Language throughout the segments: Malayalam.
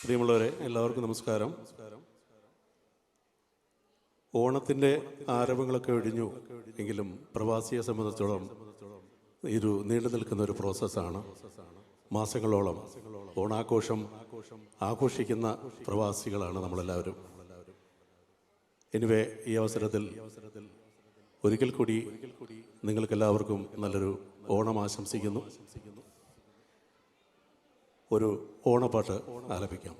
പ്രിയമുള്ളവരെ, എല്ലാവർക്കും നമസ്കാരം. ഓണത്തിൻ്റെ ആരവങ്ങളൊക്കെ ഒഴിഞ്ഞു എങ്കിലും പ്രവാസിയെ സംബന്ധിച്ചിടത്തോളം ഒരു നീണ്ടു നിൽക്കുന്ന ഒരു പ്രോസസ്സാണ്. മാസങ്ങളോളം ഓണാഘോഷം ആഘോഷിക്കുന്ന പ്രവാസികളാണ് നമ്മളെല്ലാവരും. എനിവേ, ഈ അവസരത്തിൽ ഒരിക്കൽ കൂടി നിങ്ങൾക്കെല്ലാവർക്കും നല്ലൊരു ഓണം ആശംസിക്കുന്നു. ഒരു ഓണപ്പാട്ട് ആലപിക്കാം.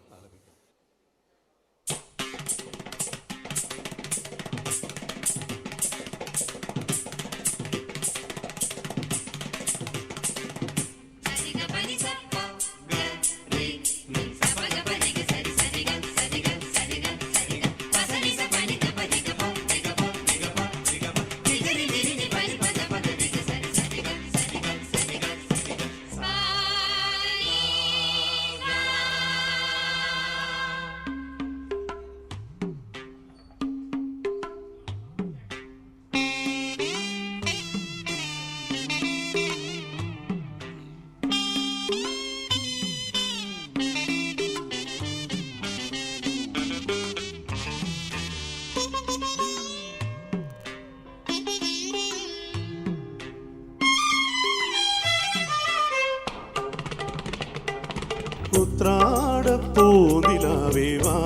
ഉത്രാടപ്പൂനിലാവേ വാ,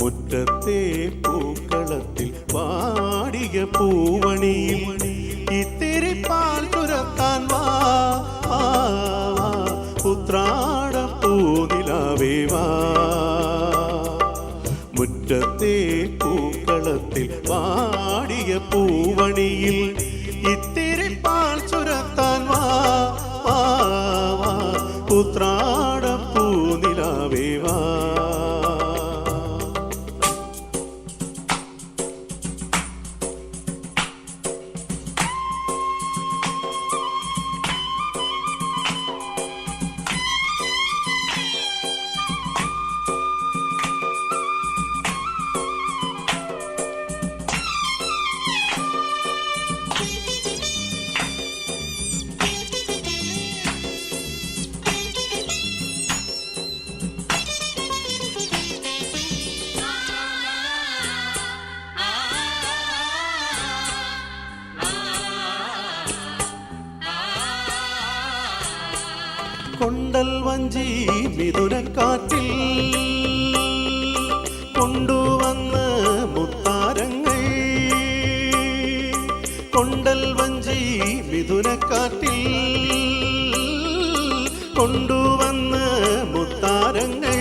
മുറ്റത്തെ പൂക്കളത്തിൽ പാടിയ പൂവണിയിൽ ഇത്തിരി പാൽ തുരത്താൻ വാ. ഉത്രാടപ്പൂനിലാവേ വാ, മുറ്റത്തെ പൂക്കളത്തിൽ പാടിയ പൂവണിയിൽ ഇത്തിരി പാൽ ചുരത്താൻ വാ. ഉത്രാടപ്പൂനിലാവേ വാ. കൊണ്ടൽ വഞ്ചി മിഥുനക്കാറ്റിൽ കൊണ്ടുവന്ന മുത്താരങ്ങൾ, കൊണ്ടൽ വഞ്ചി മിഥുനക്കാറ്റിൽ കൊണ്ടുവന്ന മുത്താരങ്ങൾ,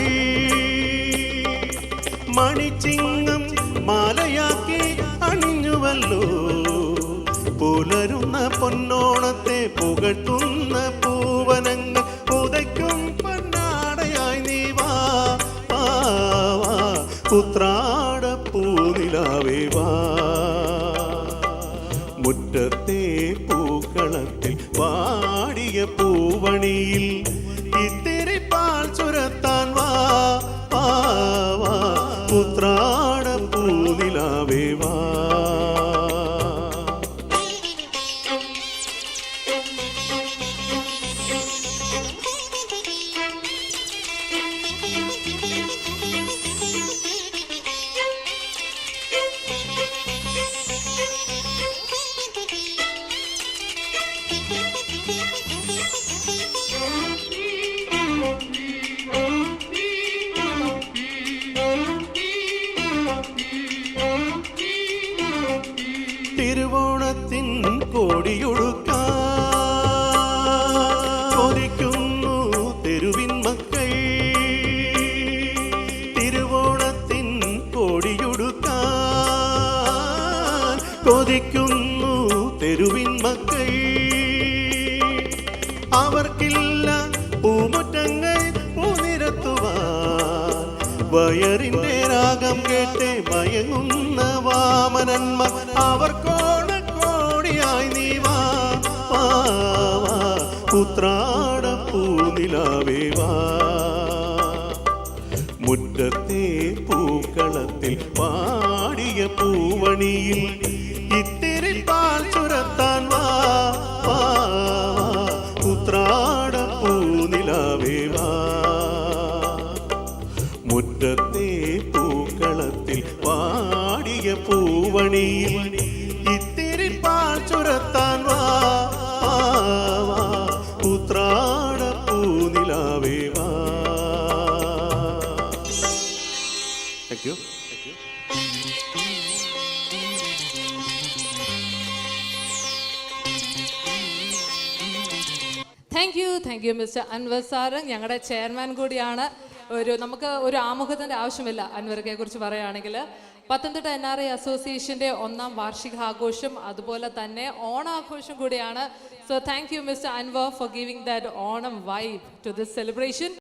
മണിച്ചിങ്ങം മാലയാക്കി അണിഞ്ഞുവല്ലോ. പുലരുന്ന പൊന്നോണത്തെ പുകഴ്ത്തുന്ന പൂവനങ്ങൾ ഉദയ്ക്കും പൊന്നാടയായി നീ വാ. ഉത്രാടപ്പൂനിലാവേ വാ, മുറ്റത്തെ പൂക്കളത്തിൽ പാടിയ പൂവണിയിൽ ഇത്തിരി പാൽ ചുരത്താൻ വാ. ഉത്രാടപ്പൂനിലാവേ വാ. തിരുവോണത്തിൻ കോടിയൊടുക്കാൻ കൊതിക്കുന്നു തെരുവിൻ മക്കൾ, തിരുവോണത്തിൻ കോടിയൊടുക്കാൻ കൊതിക്കുന്നു തെരുവിൻ മക്കൾ. അവർക്കില്ല പൂമുറ്റങ്ങൾ പൂനിരത്തുവാൻ, വയറിന്റെ രാഗം കേട്ട് മയങ്ങുന്ന വാമനന്മാർ അവർക്കോണക്കോടിയായി നീ വാ. ഉത്രാടപ്പൂനിലാവേ വാ, മുറ്റത്തെ പൂക്കളത്തിൽ പാടിയ പൂവണിയിൽ ഇത്തിരി പാൽ ചുരത്താൻ വാ വാ, ഉത്രാട പൂനിലാവേ വാ. മുറ്റത്തെ പൂക്കളത്തിൽ പാടിയ പൂവണിയിൽ ഇത്തിരി പാൽ ചുരത്താൻ വാ വാ, ഉത്രാട പൂനിലാവേ വാ. Thank you. Thank you mister Anwar sir. ഞങ്ങളുടെ ചെയർമാൻ കൂടിയാണ്. നമുക്ക് ഒരു ആമുഖത്തിൻ്റെ ആവശ്യമില്ല അൻവറിനെ കുറിച്ച് പറയുകയാണെങ്കിൽ. പത്തനംതിട്ട NRI അസോസിയേഷൻ്റെ 1ാം വാർഷികാഘോഷം അതുപോലെ തന്നെ ഓണാഘോഷം കൂടിയാണ്. So thank you mister Anwar for giving that Onam vibe to this celebration.